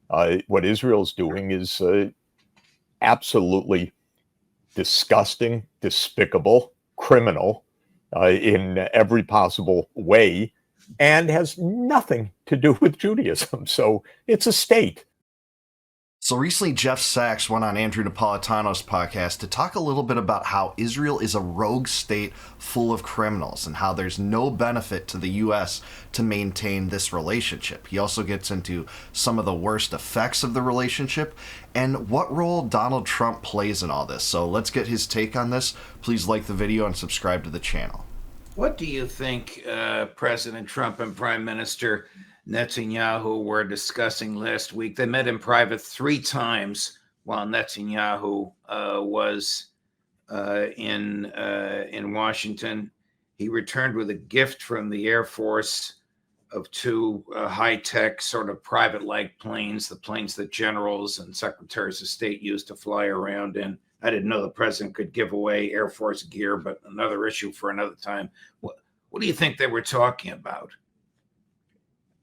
What Israel's doing is absolutely disgusting, despicable, criminal in every possible way, and has nothing to do with Judaism. So it's a state. So recently, Jeff Sachs went on Andrew Napolitano's podcast to talk a little bit about how Israel is a rogue state full of criminals and how there's no benefit to the U.S. to maintain this relationship. He also gets into some of the worst effects of the relationship and what role Donald Trump plays in all this. So let's get his take on this. Please like the video and subscribe to the channel. What do you think President Trump and Prime Minister Netanyahu were discussing last week? They met in private 3 times while Netanyahu was in Washington. He returned with a gift from the Air Force of 2 high-tech sort of private-like planes, the planes that generals and secretaries of state used to fly around in. I didn't know the president could give away Air Force gear, but another issue for another time. What do you think they were talking about?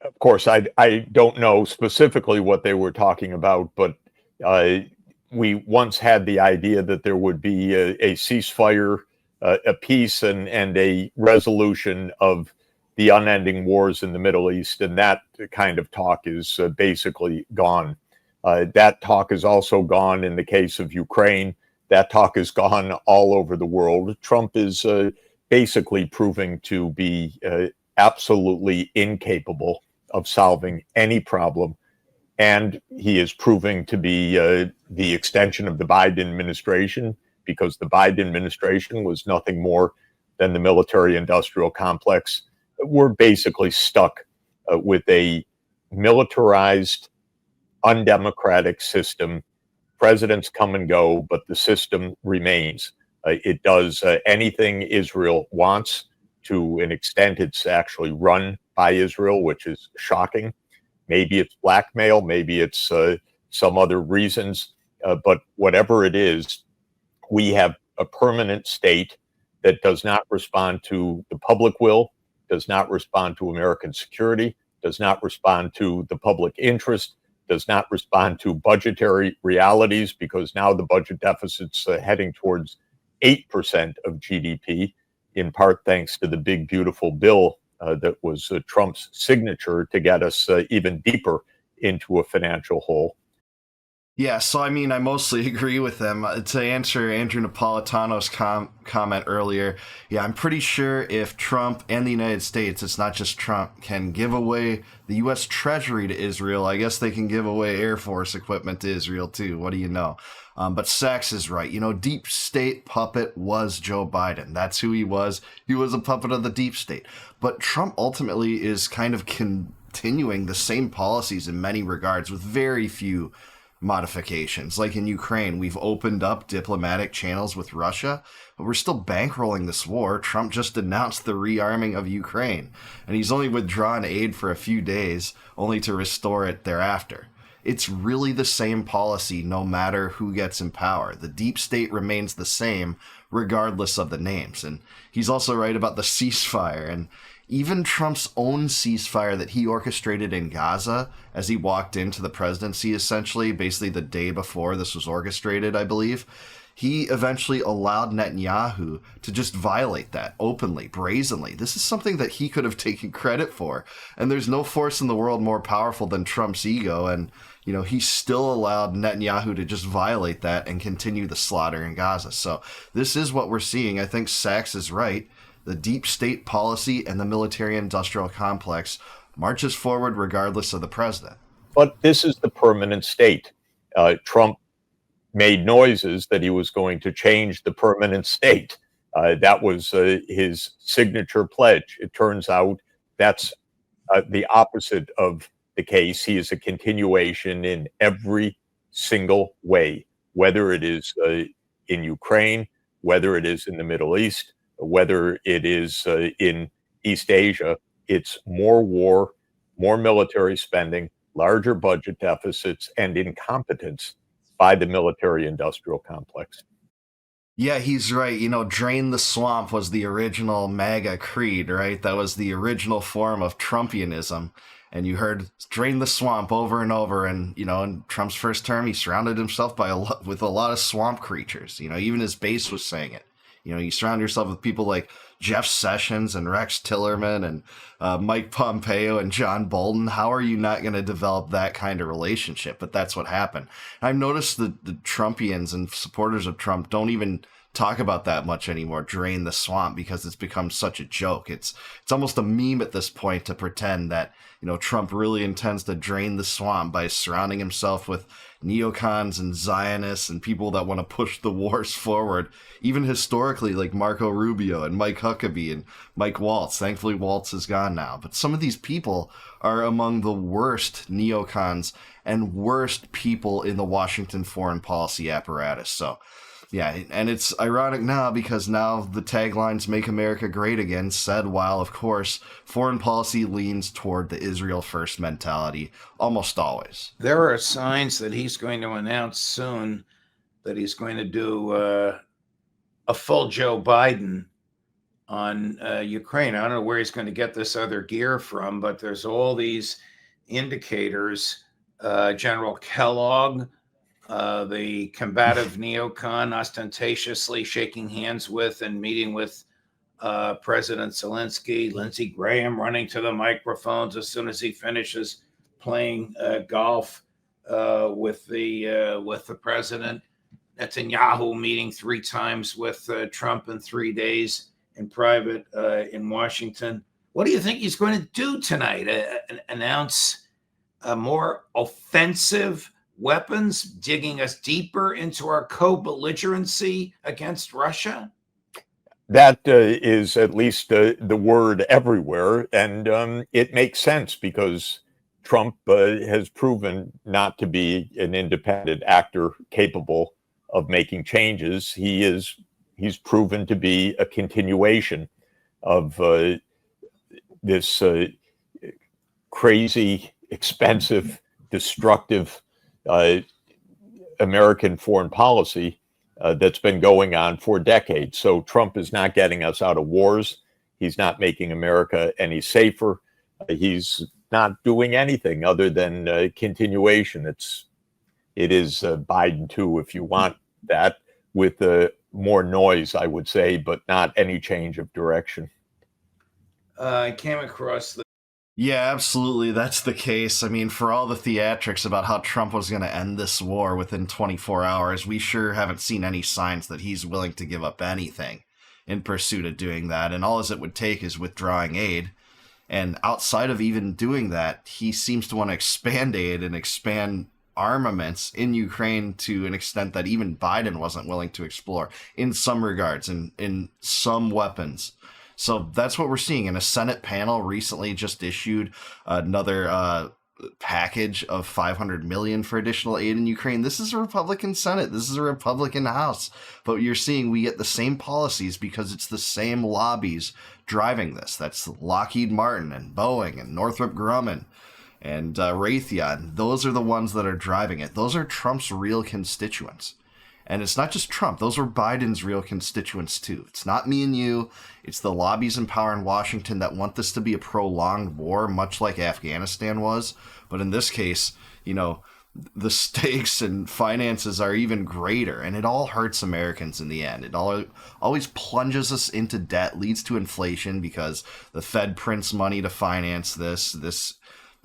Of course, I don't know specifically what they were talking about, but we once had the idea that there would be a ceasefire, a peace, and a resolution of the unending wars in the Middle East, and that kind of talk is basically gone. That talk is also gone in the case of Ukraine. That talk is gone all over the world. Trump is basically proving to be absolutely incapable of solving any problem. And he is proving to be the extension of the Biden administration, because the Biden administration was nothing more than the military-industrial complex. We're basically stuck with a militarized, undemocratic system. Presidents come and go, but the system remains. It does anything Israel wants. To an extent, it's actually run by Israel, which is shocking. Maybe it's blackmail, maybe it's some other reasons, but whatever it is, we have a permanent state that does not respond to the public will, does not respond to American security, does not respond to the public interest, does not respond to budgetary realities, because now the budget deficit's heading towards 8% of GDP, in part thanks to the big, beautiful bill that was Trump's signature to get us even deeper into a financial hole. Yeah, so I mean, I mostly agree with them. To answer Andrew Napolitano's comment earlier, yeah, I'm pretty sure if Trump and the United States, it's not just Trump, can give away the U.S. Treasury to Israel, I guess they can give away Air Force equipment to Israel too. What do you know? But Sachs is right. You know, deep state puppet was Joe Biden. That's who he was. He was a puppet of the deep state. But Trump ultimately is kind of continuing the same policies in many regards with very few modifications. Like in Ukraine, we've opened up diplomatic channels with Russia, but we're still bankrolling this war. Trump just announced the rearming of Ukraine, and he's only withdrawn aid for a few days, only to restore it thereafter. It's really the same policy no matter who gets in power. The deep state remains the same regardless of the names. And he's also right about the ceasefire. And even Trump's own ceasefire that he orchestrated in Gaza as he walked into the presidency, essentially, basically the day before this was orchestrated, I believe, he eventually allowed Netanyahu to just violate that openly, brazenly. This is something that he could have taken credit for. And there's no force in the world more powerful than Trump's ego. And, you know, he still allowed Netanyahu to just violate that and continue the slaughter in Gaza. So this is what we're seeing. I think Sachs is right. The deep state policy and the military-industrial complex marches forward regardless of the president. But this is the permanent state. Trump made noises that he was going to change the permanent state. That was his signature pledge. It turns out that's the opposite of the case. He is a continuation in every single way, whether it is in Ukraine, whether it is in the Middle East, whether it is in East Asia. It's more war, more military spending, larger budget deficits, and incompetence by the military-industrial complex. Yeah, he's right. You know, drain the swamp was the original MAGA creed, right? That was the original form of Trumpianism. And you heard drain the swamp over and over. And, in Trump's first term, he surrounded himself with a lot of swamp creatures. Even his base was saying it. You surround yourself with people like Jeff Sessions and Rex Tillerman and Mike Pompeo and John Bolton. How are you not going to develop that kind of relationship? But that's what happened. I've noticed the Trumpians and supporters of Trump don't even talk about that much anymore, drain the swamp, because it's become such a joke. It's almost a meme at this point to pretend that, Trump really intends to drain the swamp by surrounding himself with neocons and Zionists and people that want to push the wars forward, even historically, like Marco Rubio and Mike Huckabee and Mike Waltz. Thankfully, Waltz is gone now. But some of these people are among the worst neocons and worst people in the Washington foreign policy apparatus. So, yeah, and it's ironic now because now the taglines "Make America Great Again" said while, of course, foreign policy leans toward the Israel first mentality almost always. There are signs that he's going to announce soon that he's going to do a full Joe Biden on Ukraine. I don't know where he's going to get this other gear from, but there's all these indicators. General Kellogg, the combative neocon, ostentatiously shaking hands with and meeting with President Zelensky. Lindsey Graham running to the microphones as soon as he finishes playing golf with the president. Netanyahu meeting 3 times with Trump in 3 days in private in Washington. What do you think he's going to do tonight? Announce more offensive weapons, digging us deeper into our co-belligerency against Russia? That is at least the word everywhere, and it makes sense because Trump has proven not to be an independent actor capable of making changes. He's proven to be a continuation of this crazy, expensive, destructive American foreign policy that's been going on for decades. So Trump is not getting us out of wars. He's not making America any safer. He's not doing anything other than continuation. It is Biden too, if you want that, with more noise, I would say, but not any change of direction. I came across Yeah, absolutely. That's the case. I mean, for all the theatrics about how Trump was going to end this war within 24 hours, we sure haven't seen any signs that he's willing to give up anything in pursuit of doing that. And all it would take is withdrawing aid. And outside of even doing that, he seems to want to expand aid and expand armaments in Ukraine to an extent that even Biden wasn't willing to explore in some regards and in some weapons. So that's what we're seeing. And a Senate panel recently just issued another package of $500 million for additional aid in Ukraine. This is a Republican Senate. This is a Republican House. But you're seeing we get the same policies because it's the same lobbies driving this. That's Lockheed Martin and Boeing and Northrop Grumman and Raytheon. Those are the ones that are driving it. Those are Trump's real constituents. And it's not just Trump. Those are Biden's real constituents, too. It's not me and you. It's the lobbies in power in Washington that want this to be a prolonged war, much like Afghanistan was. But in this case, the stakes and finances are even greater. And it all hurts Americans in the end. It always plunges us into debt, leads to inflation because the Fed prints money to finance this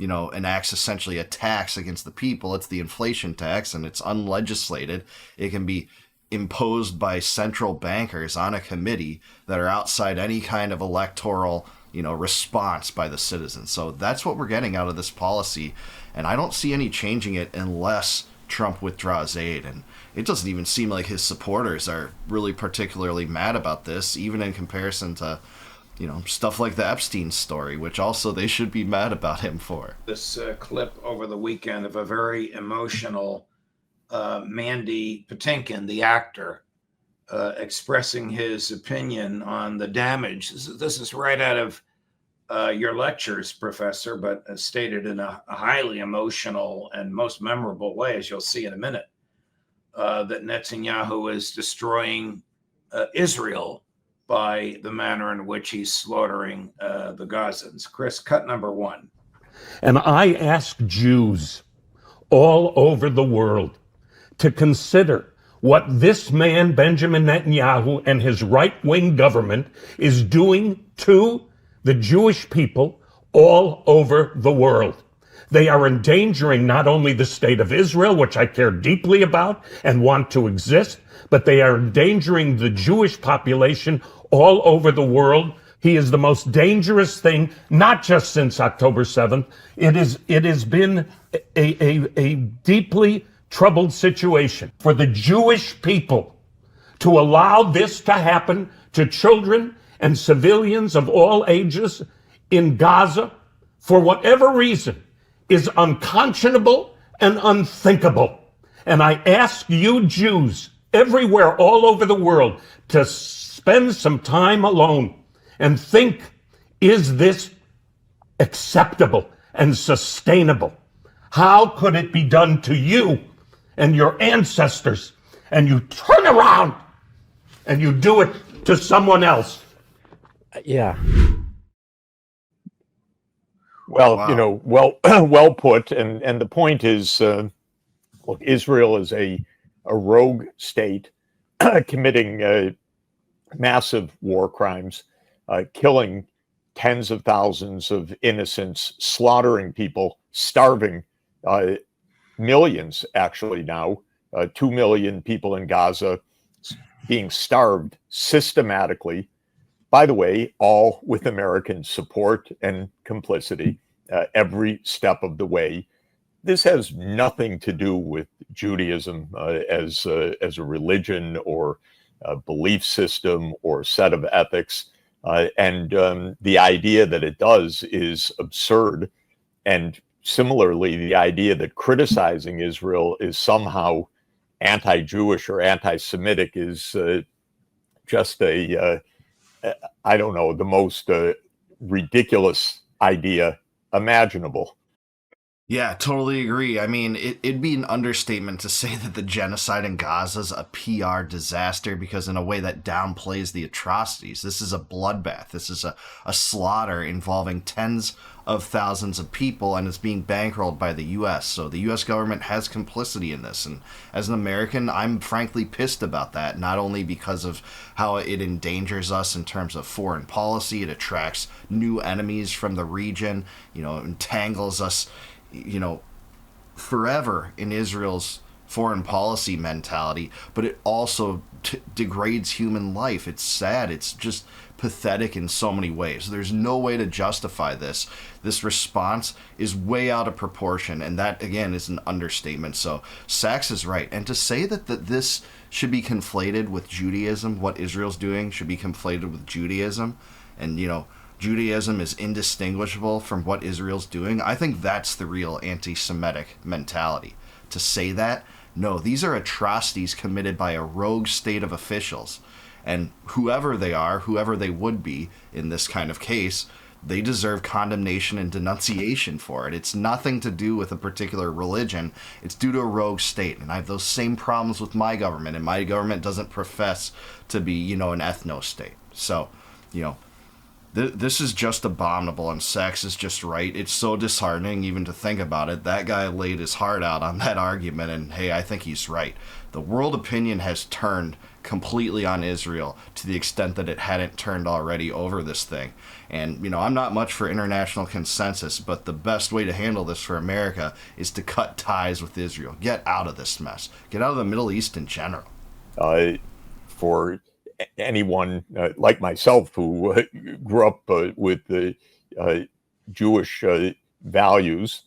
enacts essentially a tax against the people. It's the inflation tax, and it's unlegislated. It can be imposed by central bankers on a committee that are outside any kind of electoral, response by the citizens. So that's what we're getting out of this policy, and I don't see any changing it unless Trump withdraws aid. And it doesn't even seem like his supporters are really particularly mad about this, even in comparison to stuff like the Epstein story, which also they should be mad about him for. This clip over the weekend of a very emotional Mandy Patinkin, the actor, expressing his opinion on the damage. This is right out of your lectures, Professor, but stated in a highly emotional and most memorable way, as you'll see in a minute, that Netanyahu is destroying Israel by the manner in which he's slaughtering the Gazans. Chris, cut number 1. And I ask Jews all over the world to consider what this man, Benjamin Netanyahu, and his right-wing government is doing to the Jewish people all over the world. They are endangering not only the state of Israel, which I care deeply about and want to exist, but they are endangering the Jewish population all over the world. He is the most dangerous thing, not just since October 7th. It has been a deeply troubled situation for the Jewish people to allow this to happen to children and civilians of all ages in Gaza for whatever reason is unconscionable and unthinkable. And I ask you Jews everywhere all over the world to spend some time alone and think, is this acceptable and sustainable? How could it be done to you and your ancestors, and you turn around and you do it to someone else? Yeah. Well, Wow. well put. And the point is, look, Israel is a rogue state committing massive war crimes, killing tens of thousands of innocents, slaughtering people, starving millions, actually now, 2 million people in Gaza being starved systematically. By the way, all with American support and complicity every step of the way. This has nothing to do with Judaism as a religion or a belief system or set of ethics. And the idea that it does is absurd. And similarly, the idea that criticizing Israel is somehow anti-Jewish or anti-Semitic is just I don't know, the most ridiculous idea imaginable. Yeah, totally agree. I mean, it'd be an understatement to say that the genocide in Gaza is a PR disaster, because in a way that downplays the atrocities. This is a bloodbath. This is a slaughter involving tens of thousands of people, and it's being bankrolled by the U.S. So the U.S. government has complicity in this. And as an American, I'm frankly pissed about that, not only because of how it endangers us in terms of foreign policy, it attracts new enemies from the region, entangles us forever in Israel's foreign policy mentality, but it also degrades human life. It's sad. It's just pathetic in so many ways. There's no way to justify this. This response is way out of proportion, and that, again, is an understatement. So Sachs is right. And to say that this should be conflated with Judaism, what Israel's doing should be conflated with Judaism, and, Judaism is indistinguishable from what Israel's doing, I think that's the real anti-Semitic mentality. To say that, no, these are atrocities committed by a rogue state of officials. And whoever they are, whoever they would be in this kind of case, they deserve condemnation and denunciation for it. It's nothing to do with a particular religion. It's due to a rogue state. And I have those same problems with my government, and my government doesn't profess to be, an ethno-state. So, this is just abominable, and Sachs is just right. It's so disheartening even to think about it. That guy laid his heart out on that argument, and hey, I think he's right. The world opinion has turned completely on Israel to the extent that it hadn't turned already over this thing. And, I'm not much for international consensus, but the best way to handle this for America is to cut ties with Israel. Get out of this mess. Get out of the Middle East in general. For anyone like myself who grew up with the Jewish values,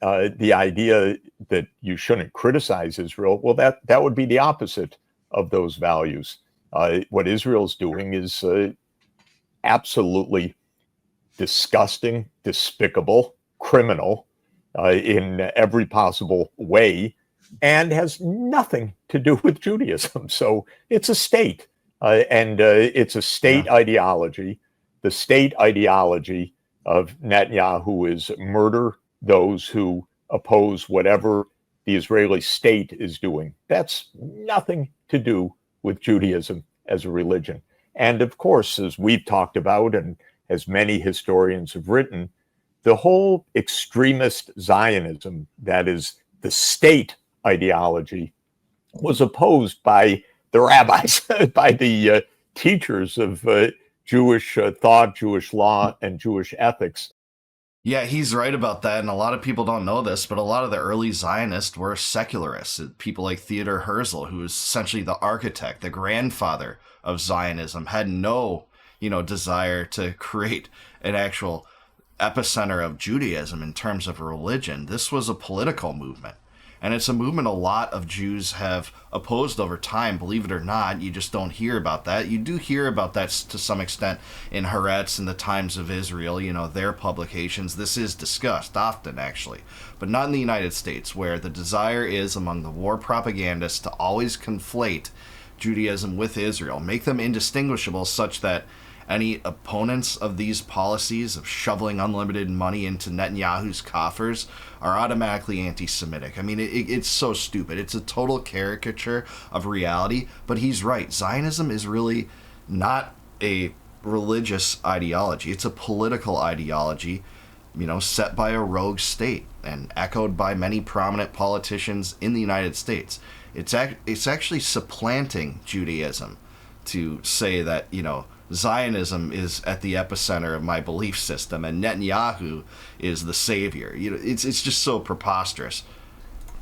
the idea that you shouldn't criticize Israel, well, that would be the opposite of those values. What Israel's doing is absolutely disgusting, despicable, criminal in every possible way, and has nothing to do with Judaism. So it's a state. And it's a state ideology. The state ideology of Netanyahu is murder those who oppose whatever the Israeli state is doing. That's nothing to do with Judaism as a religion. And of course, as we've talked about, and as many historians have written, the whole extremist Zionism, that is the state ideology, was opposed by the rabbis, by the teachers of Jewish thought, Jewish law, and Jewish ethics. Yeah, he's right about that, and a lot of people don't know this, but a lot of the early Zionists were secularists. People like Theodor Herzl, who was essentially the architect, the grandfather of Zionism, had no, desire to create an actual epicenter of Judaism in terms of religion. This was a political movement. And it's a movement a lot of Jews have opposed over time, believe it or not. You just don't hear about that. You do hear about that to some extent in Haaretz and the Times of Israel, their publications. This is discussed often, actually, but not in the United States, where the desire is among the war propagandists to always conflate Judaism with Israel, make them indistinguishable such that any opponents of these policies of shoveling unlimited money into Netanyahu's coffers are automatically anti-Semitic. I mean, it's so stupid. It's a total caricature of reality, but he's right. Zionism is really not a religious ideology. It's a political ideology, set by a rogue state and echoed by many prominent politicians in the United States. It's actually supplanting Judaism to say that, Zionism is at the epicenter of my belief system, and Netanyahu is the savior. It's just so preposterous.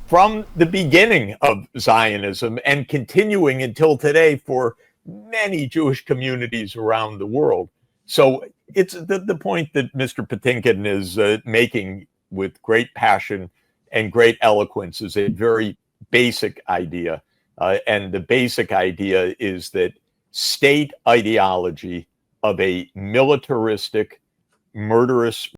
From the beginning of Zionism and continuing until today for many Jewish communities around the world. So it's the point that Mr. Patinkin is making with great passion and great eloquence is a very basic idea. And the basic idea is that state ideology of a militaristic, murderous.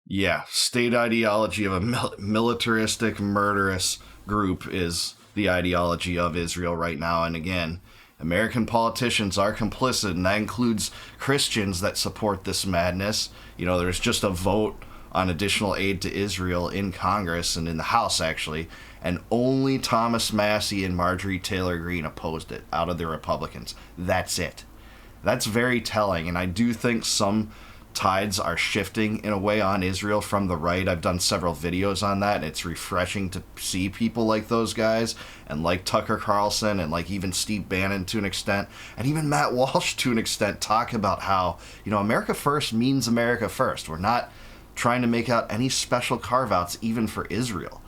Yeah, state ideology of a militaristic, murderous group is the ideology of Israel right now. And again, American politicians are complicit, and that includes Christians that support this madness. There's just a vote on additional aid to Israel in Congress and in the House, actually, and only Thomas Massie and Marjorie Taylor Greene opposed it out of the Republicans. That's it. That's very telling, and I do think some tides are shifting in a way on Israel from the right. I've done several videos on that, and it's refreshing to see people like those guys, and like Tucker Carlson, and like even Steve Bannon to an extent, and even Matt Walsh to an extent, talk about how, America first means America first. We're not trying to make out any special carve-outs even for Israel.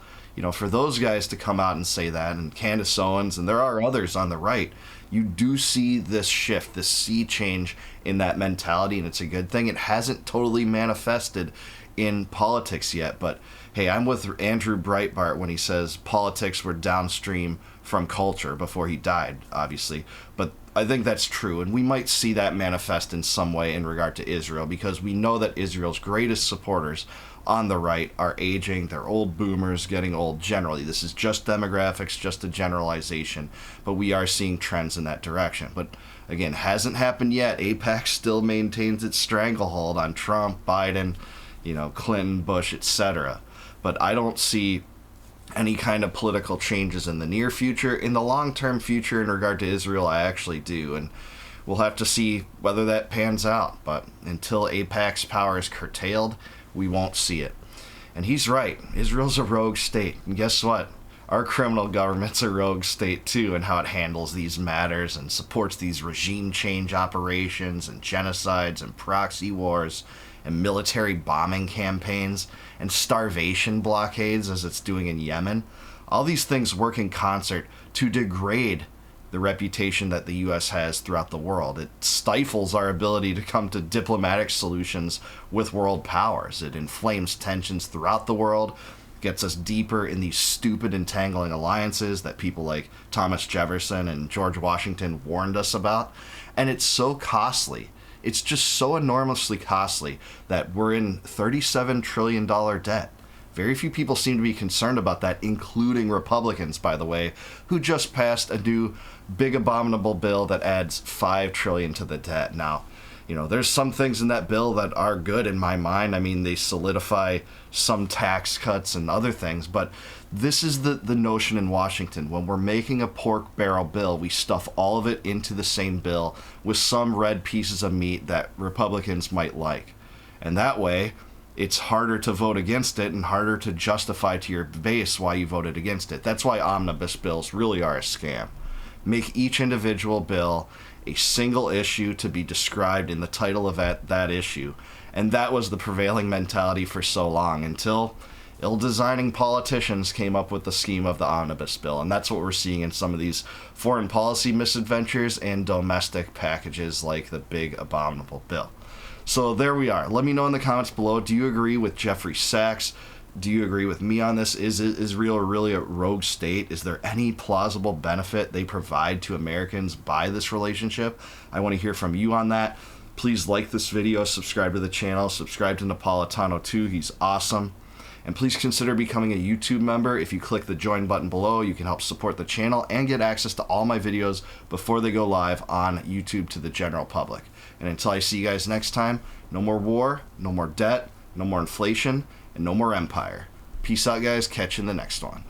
For those guys to come out and say that, and Candace Owens, and there are others on the right, you do see this shift, this sea change in that mentality, and it's a good thing. It hasn't totally manifested in politics yet, but hey, I'm with Andrew Breitbart when he says politics were downstream from culture before he died, obviously. But I think that's true, and we might see that manifest in some way in regard to Israel, because we know that Israel's greatest supporters on the right are aging. They're old boomers getting old generally. This is just demographics, just a generalization, but we are seeing trends in that direction. But again, hasn't happened yet. AIPAC still maintains its stranglehold on Trump, Biden, Clinton, Bush, etc. But I don't see any kind of political changes in the near future. In the long-term future in regard to Israel, I actually do, and we'll have to see whether that pans out. But until AIPAC's power is curtailed, we won't see it. And he's right. Israel's a rogue state. And guess what? Our criminal government's a rogue state too, and how it handles these matters and supports these regime change operations and genocides and proxy wars and military bombing campaigns and starvation blockades as it's doing in Yemen. All these things work in concert to degrade the reputation that the U.S. has throughout the world. It stifles our ability to come to diplomatic solutions with world powers. It inflames tensions throughout the world, gets us deeper in these stupid entangling alliances that people like Thomas Jefferson and George Washington warned us about. And it's so costly. It's just so enormously costly that we're in $37 trillion debt. Very few people seem to be concerned about that, including Republicans, by the way, who just passed a new big abominable bill that adds $5 trillion to the debt. Now, there's some things in that bill that are good in my mind. I mean, they solidify some tax cuts and other things, but this is the notion in Washington. When we're making a pork barrel bill, we stuff all of it into the same bill with some red pieces of meat that Republicans might like. And that way, it's harder to vote against it and harder to justify to your base why you voted against it. That's why omnibus bills really are a scam. Make each individual bill a single issue to be described in the title of that issue. And that was the prevailing mentality for so long, until ill-designing politicians came up with the scheme of the omnibus bill. And that's what we're seeing in some of these foreign policy misadventures and domestic packages like the big abominable bill. So there we are. Let me know in the comments below, do you agree with Jeffrey Sachs? Do you agree with me on this? Is Israel really a rogue state? Is there any plausible benefit they provide to Americans by this relationship? I want to hear from you on that. Please like this video, subscribe to the channel, subscribe to Napolitano too. He's awesome. And please consider becoming a YouTube member. If you click the join button below, you can help support the channel and get access to all my videos before they go live on YouTube to the general public. And until I see you guys next time, no more war, no more debt, no more inflation, and no more empire. Peace out, guys. Catch you in the next one.